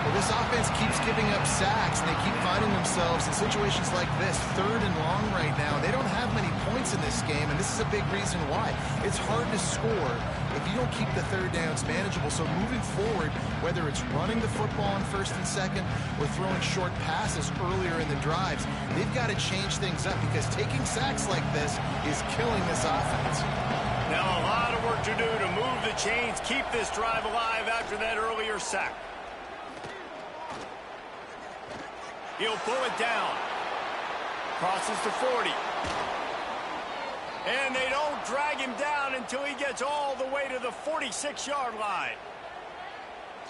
Well, this offense keeps giving up sacks, and they keep finding themselves in situations like this, 3rd and long right now. They don't have many points in this game, and this is a big reason why. It's hard to score if you don't keep the 3rd downs manageable. So moving forward, whether it's running the football on 1st and 2nd or throwing short passes earlier in the drives, they've got to change things up because taking sacks like this is killing this offense. Now a lot of work to do to move the chains, keep this drive alive after that earlier sack. He'll pull it down. Crosses to 40. And they don't drag him down until he gets all the way to the 46-yard line.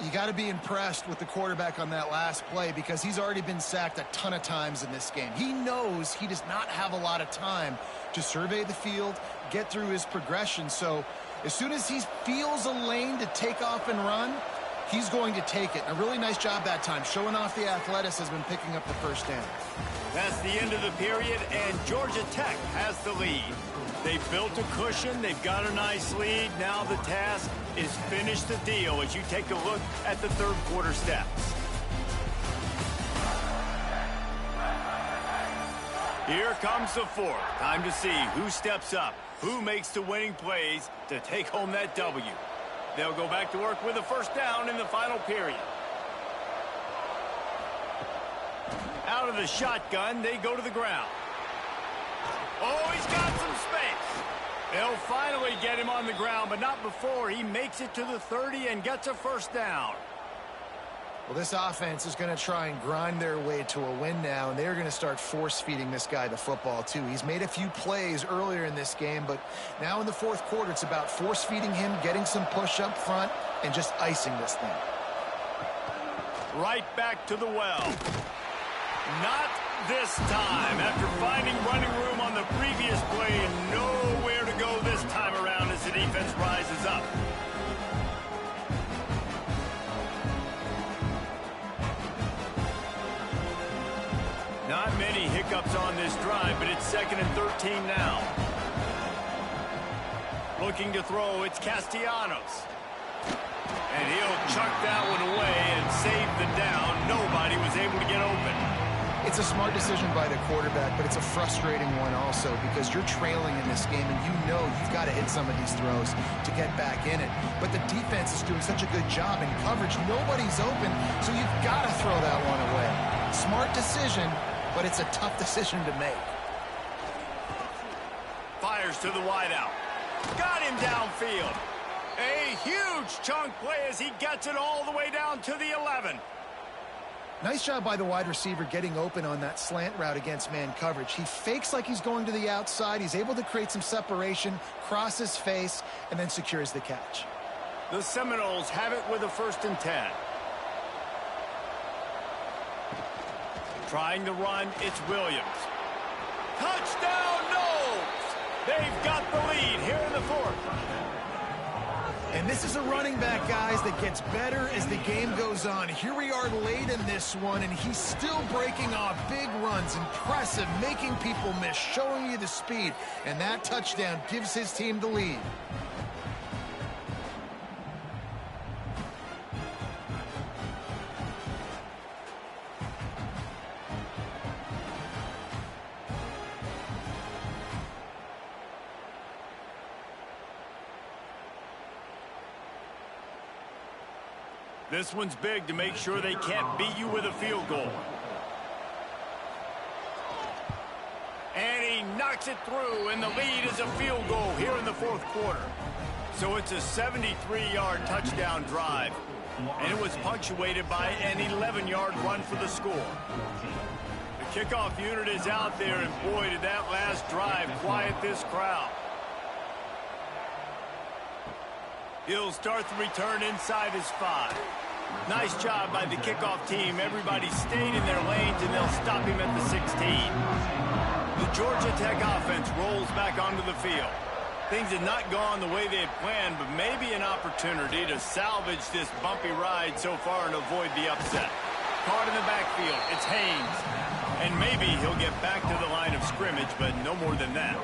You got to be impressed with the quarterback on that last play because he's already been sacked a ton of times in this game. He knows he does not have a lot of time to survey the field, get through his progression. So as soon as he feels a lane to take off and run, he's going to take it. A really nice job that time, showing off the athleticism and picking up the 1st down. That's the end of the period, and Georgia Tech has the lead. They've built a cushion. They've got a nice lead. Now the task is finish the deal as you take a look at the 3rd quarter stats. Here comes the 4th. Time to see who steps up, who makes the winning plays to take home that W. They'll go back to work with a 1st down in the final period. Out of the shotgun, they go to the ground. Oh, he's got some space. They'll finally get him on the ground, but not before he makes it to the 30 and gets a 1st down. Well, this offense is going to try and grind their way to a win now, and they're going to start force-feeding this guy the football, too. He's made a few plays earlier in this game, but now in the 4th quarter, it's about force-feeding him, getting some push up front, and just icing this thing. Right back to the well. Not this time. After finding running room on the previous play and nowhere to go this time around as the defense rises up. Not many hiccups on this drive, but it's 2nd and 13 now. Looking to throw, it's Castellanos. And he'll chuck that one away and save the down. Nobody was able to get open. It's a smart decision by the quarterback, but it's a frustrating one also because you're trailing in this game and you know you've got to hit some of these throws to get back in it. But the defense is doing such a good job in coverage. Nobody's open, so you've got to throw that one away. Smart decision, but it's a tough decision to make. Fires to the wideout. Got him downfield. A huge chunk play as he gets it all the way down to the 11. Nice job by the wide receiver getting open on that slant route against man coverage. He fakes like he's going to the outside. He's able to create some separation, cross his face, and then secures the catch. The Seminoles have it with a 1st and 10. Trying to run, it's Williams. Touchdown, Knowles! They've got the lead here in the fourth. And this is a running back, guys, that gets better as the game goes on. Here we are late in this one, and he's still breaking off big runs. Impressive, making people miss, showing you the speed. And that touchdown gives his team the lead. This one's big to make sure they can't beat you with a field goal. And he knocks it through, and the lead is a field goal here in the fourth quarter. So it's a 73-yard touchdown drive, and it was punctuated by an 11-yard run for the score. The kickoff unit is out there, and boy, did that last drive quiet this crowd. He'll start the return inside his 5. Nice job by the kickoff team. Everybody stayed in their lanes, and they'll stop him at the 16. The Georgia Tech offense rolls back onto the field. Things had not gone the way they had planned, but maybe an opportunity to salvage this bumpy ride so far and avoid the upset. Caught in the backfield, it's Haynes. And maybe he'll get back to the line of scrimmage, but no more than that.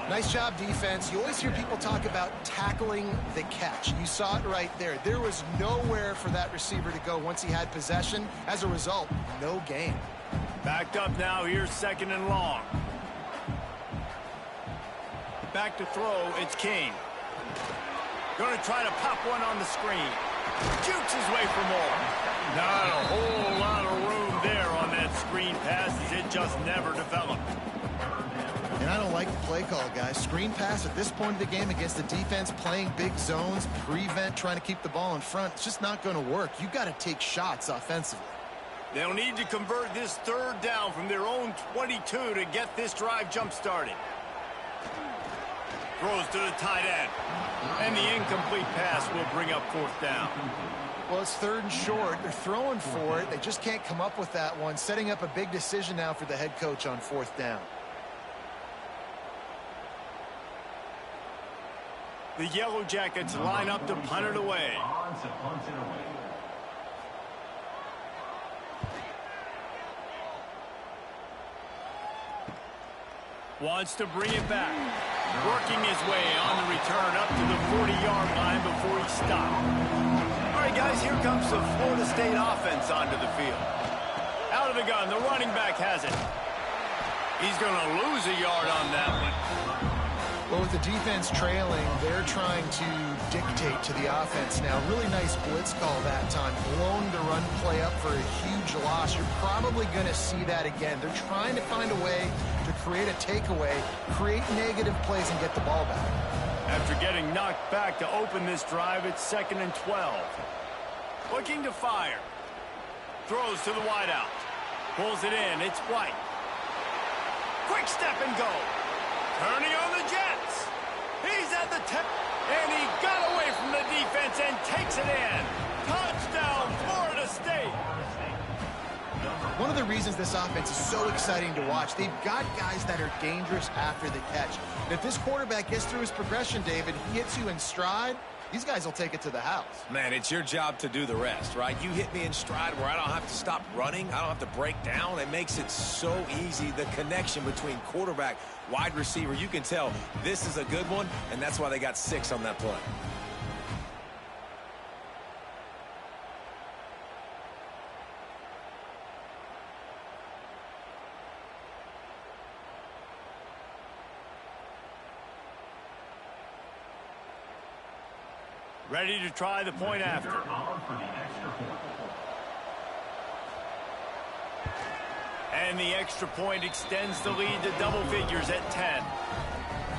Nice job, defense. You always hear people talk about tackling the catch. You saw it right there. There was nowhere for that receiver to go once he had possession. As a result, no gain. Backed up now. Here's 2nd and long. Back to throw. It's King. Going to try to pop one on the screen. Jukes his way for more. Not a whole lot of room there on that screen pass, as it just never developed. And I don't like the play call, guys. Screen pass at this point of the game against the defense playing big zones, prevent, trying to keep the ball in front. It's just not going to work. You've got to take shots offensively. They'll need to convert this 3rd down from their own 22 to get this drive jump-started. Throws to the tight end. And the incomplete pass will bring up 4th down. Well, it's 3rd and short. They're throwing for it. They just can't come up with that one. Setting up a big decision now for the head coach on 4th down. The Yellow Jackets line up to punt it away. Wants to bring it back. Working his way on the return up to the 40-yard line before he stopped. All right, guys, here comes the Florida State offense onto the field. Out of the gun, the running back has it. He's going to lose a yard on that one. Well, with the defense trailing, they're trying to dictate to the offense now. Really nice blitz call that time. Blown the run play up for a huge loss. You're probably going to see that again. They're trying to find a way to create a takeaway, create negative plays, and get the ball back. After getting knocked back to open this drive, it's 2nd and 12. Looking to fire. Throws to the wideout. Pulls it in. It's White. Quick step and go. Turning on the Jets. He's at the tip, and he got away from the defense and takes it in. Touchdown, Florida State. One of the reasons this offense is so exciting to watch, they've got guys that are dangerous after the catch. And if this quarterback gets through his progression, David, he hits you in stride, these guys will take it to the house. Man, it's your job to do the rest, right? You hit me in stride where I don't have to stop running. I don't have to break down. It makes it so easy, the connection between quarterback, wide receiver. You can tell this is a good one, and that's why they got 6 on that play. Ready to try the point after. And the extra point extends the lead to double figures at 10.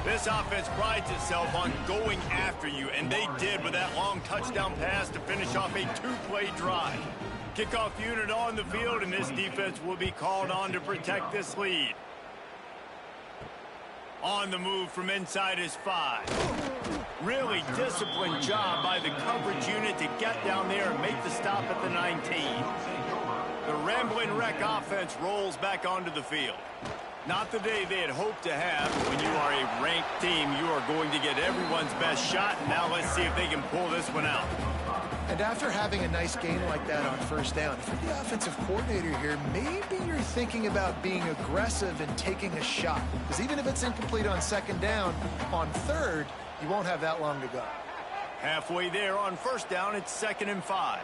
This offense prides itself on going after you, and they did with that long touchdown pass to finish off a 2-play drive. Kickoff unit on the field, and this defense will be called on to protect this lead. On the move from inside his 5. Really disciplined job by the coverage unit to get down there and make the stop at the 19. The Ramblin' Wreck offense rolls back onto the field. Not the day they had hoped to have. When you are a ranked team, you are going to get everyone's best shot. Now let's see if they can pull this one out. And after having a nice game like that on first down, if you're the offensive coordinator here, maybe you're thinking about being aggressive and taking a shot. Because even if it's incomplete on second down, on third, you won't have that long to go. Halfway there on first down, it's 2nd and 5.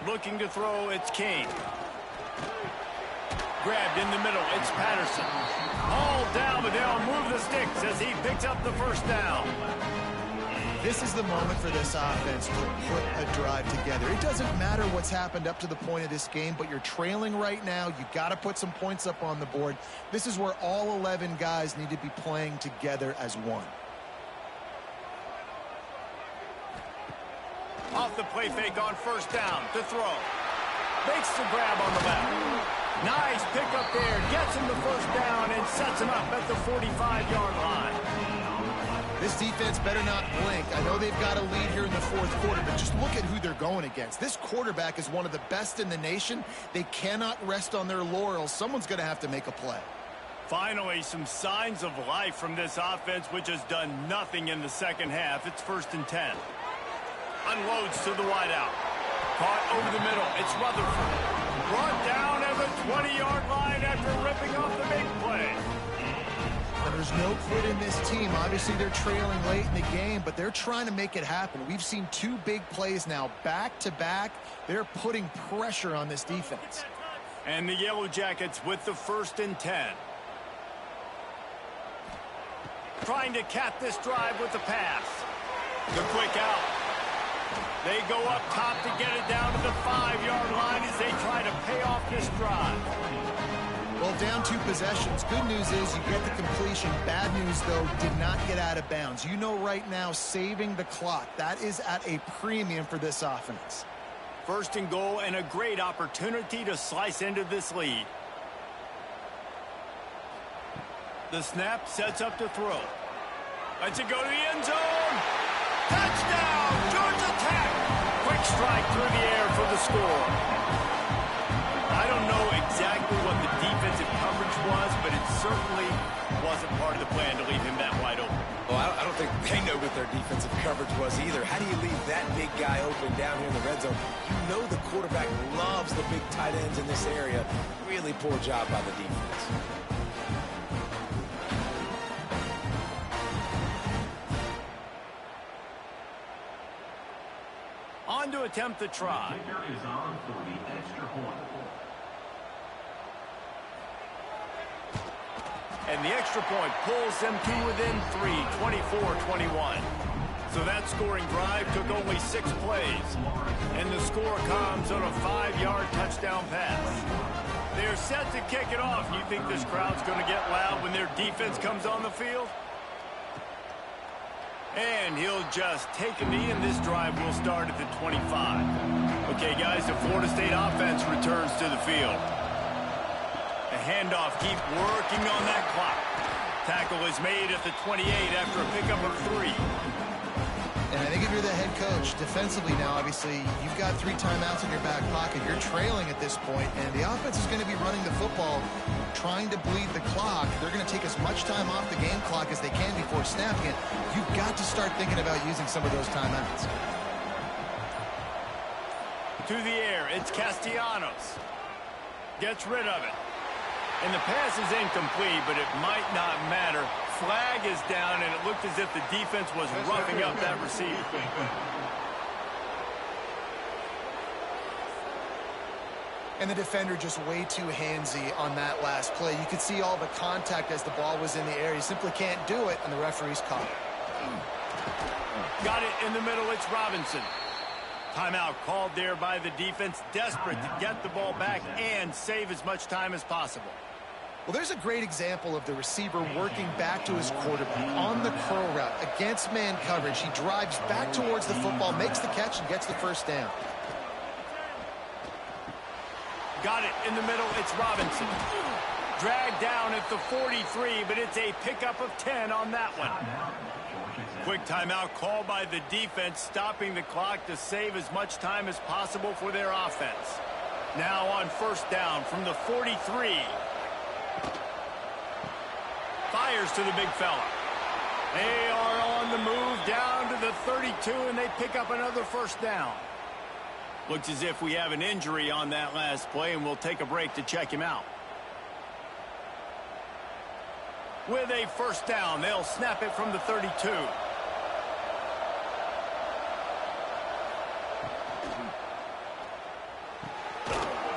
Looking to throw, it's King. Grabbed in the middle, it's Patterson. All down, but they'll move the sticks as he picks up the first down. This is the moment for this offense to put a drive together. It doesn't matter what's happened up to the point of this game, but you're trailing right now. You got to put some points up on the board. This is where all 11 guys need to be playing together as one. Off the play fake on first down to throw. Makes the grab on the left. Nice pickup there. Gets him the first down and sets him up at the 45-yard line. This defense better not blink. I know they've got a lead here in the fourth quarter, but just look at who they're going against. This quarterback is one of the best in the nation. They cannot rest on their laurels. Someone's going to have to make a play. Finally, some signs of life from this offense, which has done nothing in the second half. It's 1st and 10. Unloads to the wideout. Caught over the middle. It's Rutherford. Brought down at the 20-yard line after ripping off the big play. And there's no quit in this team. Obviously, they're trailing late in the game, but they're trying to make it happen. We've seen 2 big plays now, back-to-back. They're putting pressure on this defense. And the Yellow Jackets with the 1st and 10. Trying to cap this drive with the pass. The quick out. They go up top to get it down to the 5-yard line as they try to pay off this drive. Well, down 2 possessions. Good news is you get the completion. Bad news, though, did not get out of bounds. You know right now, saving the clock, that is at a premium for this offense. 1st and goal and a great opportunity to slice into this lead. The snap sets up to throw. Lets it go to the end zone. Touchdown, Georgia Tech. Quick strike through the air for the score. I don't know exactly what the defensive coverage was, but it certainly wasn't part of the plan to leave him that wide open. Well, I don't think they know what their defensive coverage was either. How do you leave that big guy open down here in the red zone? You know the quarterback loves the big tight ends in this area. Really poor job by the defense. On to attempt the try. And the extra point pulls them to within 3, 24-21. So that scoring drive took only 6 plays. And the score comes on a 5-yard touchdown pass. They're set to kick it off. You think this crowd's going to get loud when their defense comes on the field? And he'll just take a knee, and this drive will start at the 25. Okay, guys, the Florida State offense returns to the field. A handoff, keep working on that clock. Tackle is made at the 28 after a pickup of 3. And I think if you're the head coach, defensively now, obviously, you've got 3 timeouts in your back pocket. You're trailing at this point, and the offense is going to be running the football, trying to bleed the clock. They're going to take as much time off the game clock as they can before snapping it. You've got to start thinking about using some of those timeouts. To the air, it's Castellanos. Gets rid of it. And the pass is incomplete, but it might not matter. Flag is down, and it looked as if the defense was roughing up that receiver. And the defender just way too handsy on that last play. You could see all the contact as the ball was in the air. He simply can't do it, and the referee's caught it. Got it in the middle. It's Robinson. Timeout called there by the defense, desperate to get the ball back and save as much time as possible. Well, there's a great example of the receiver working back to his quarterback on the curl route against man coverage. He drives back towards the football, makes the catch, and gets the first down. Got it in the middle. It's Robinson. Dragged down at the 43, but it's a pickup of 10 on that one. quick timeout called by the defense, stopping the clock to save as much time as possible for their offense. Now on first down from the 43. Fires to the big fella. They are on the move down to the 32, and they pick up another first down. Looks as if we have an injury on that last play, and we'll take a break to check him out. With a first down, they'll snap it from the 32.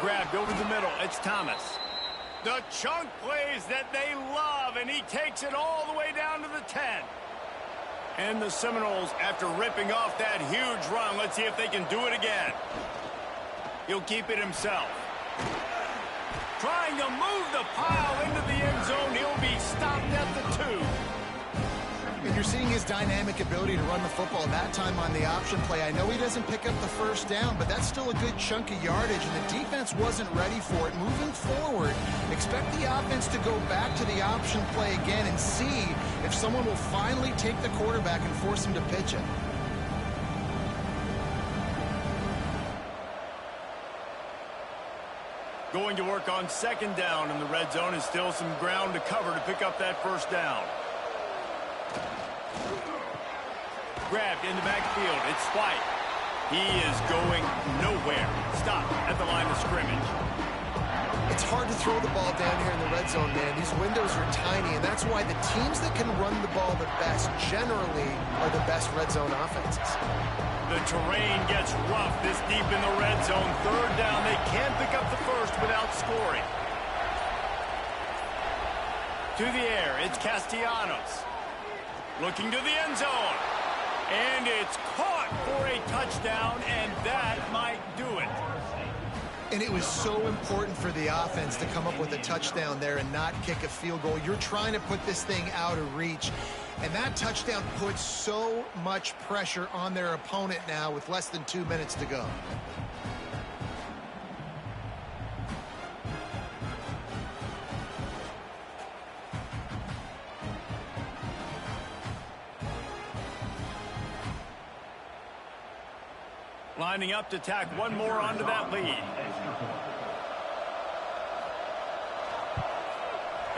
Grabbed over the middle. It's Thomas. The chunk plays that they love, and he takes it all the way down to the 10. And the Seminoles, after ripping off that huge run, let's see if they can do it again. He'll keep it himself. Trying to move the pile into the end zone. He'll be stopped at the 2. And you're seeing his dynamic ability to run the football that time on the option play. I know he doesn't pick up the first down, but that's still a good chunk of yardage, and the defense wasn't ready for it. Moving forward, expect the offense to go back to the option play again and see if someone will finally take the quarterback and force him to pitch it. Going to work on second down in the red zone, and still some ground to cover to pick up that first down. Grabbed in the backfield. It's White. He is going nowhere. Stop at the line of scrimmage. It's hard to throw the ball down here in the red zone, man. These windows are tiny, and that's why the teams that can run the ball the best generally are the best red zone offenses. The terrain gets rough this deep in the red zone. Third down. They can't pick up the first without scoring. To the air. It's Castellanos. Looking to the end zone. And it's caught for a touchdown, and that might do it. And it was so important for the offense to come up with a touchdown there and not kick a field goal. You're trying to put this thing out of reach. And that touchdown puts so much pressure on their opponent now with less than 2 minutes to go. Lining up to tack one more onto that lead.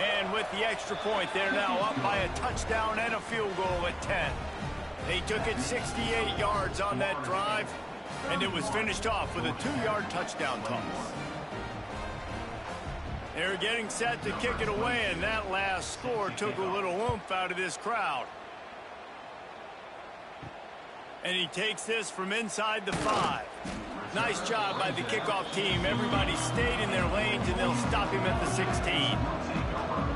And with the extra point, they're now up by a touchdown and a field goal at 10. They took it 68 yards on that drive, and it was finished off with a 2-yard touchdown toss. They're getting set to kick it away, and that last score took a little oomph out of this crowd. And he takes this from inside the 5. Nice job by the kickoff team. Everybody stayed in their lanes, and they'll stop him at the 16.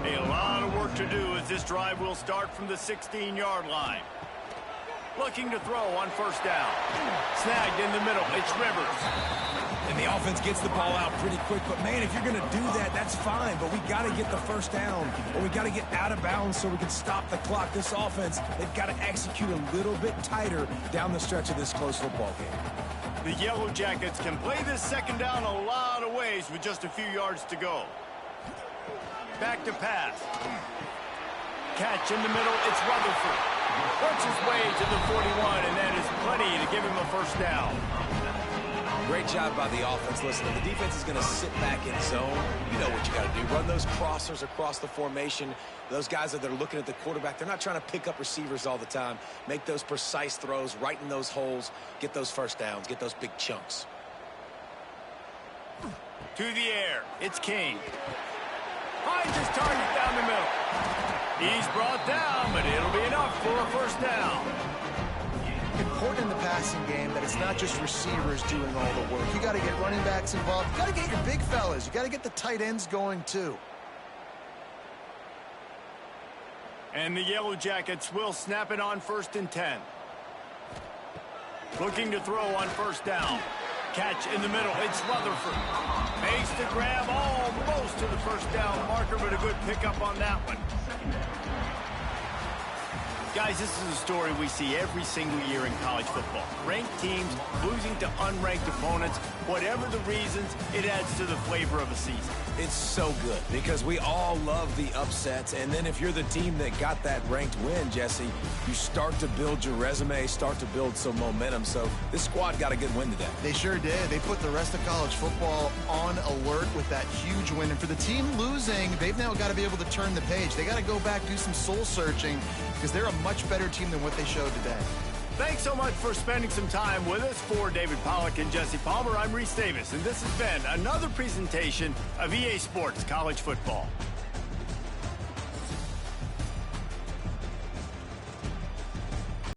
A lot of work to do as this drive will start from the 16-yard line. Looking to throw on first down. Snagged in the middle. It's Rivers. And the offense gets the ball out pretty quick. But, man, if you're going to do that, that's fine. But we got to get the first down, or we got to get out of bounds so we can stop the clock. This offense, they've got to execute a little bit tighter down the stretch of this close football game. The Yellow Jackets can play this second down a lot of ways with just a few yards to go. Back to pass. Catch in the middle. It's Rutherford. Works his way to the 41, and that is plenty to give him a first down. Great job by the offense. Listen, if the defense is going to sit back in zone, you know what you got to do. Run those crossers across the formation. Those guys that are looking at the quarterback, they're not trying to pick up receivers all the time. Make those precise throws, right in those holes, get those first downs, get those big chunks. To the air, it's King. Finds his target down the middle. He's brought down, but it'll be enough for a first down. Important in the passing game that it's not just receivers doing all the work. You got to get running backs involved. You got to get your big fellas. You got to get the tight ends going too. And the Yellow Jackets will snap it on 1st and 10. Looking to throw on first down. Catch in the middle. It's Rutherford. Makes the grab almost to the first down marker, but a good pickup on that one. Guys, this is a story we see every single year in college football. Ranked teams losing to unranked opponents. Whatever the reasons, it adds to the flavor of a season. It's so good because we all love the upsets, and then if you're the team that got that ranked win, Jesse, you start to build your resume, start to build some momentum. So this squad got a good win today. They sure did. They put the rest of college football on alert with that huge win. And for the team losing, they've now got to be able to turn the page. They got to go back, do some soul searching, because they're a much better team than what they showed today. Thanks so much for spending some time with us. For David Pollack and Jesse Palmer, I'm Reese Davis, and this has been another presentation of EA Sports College Football.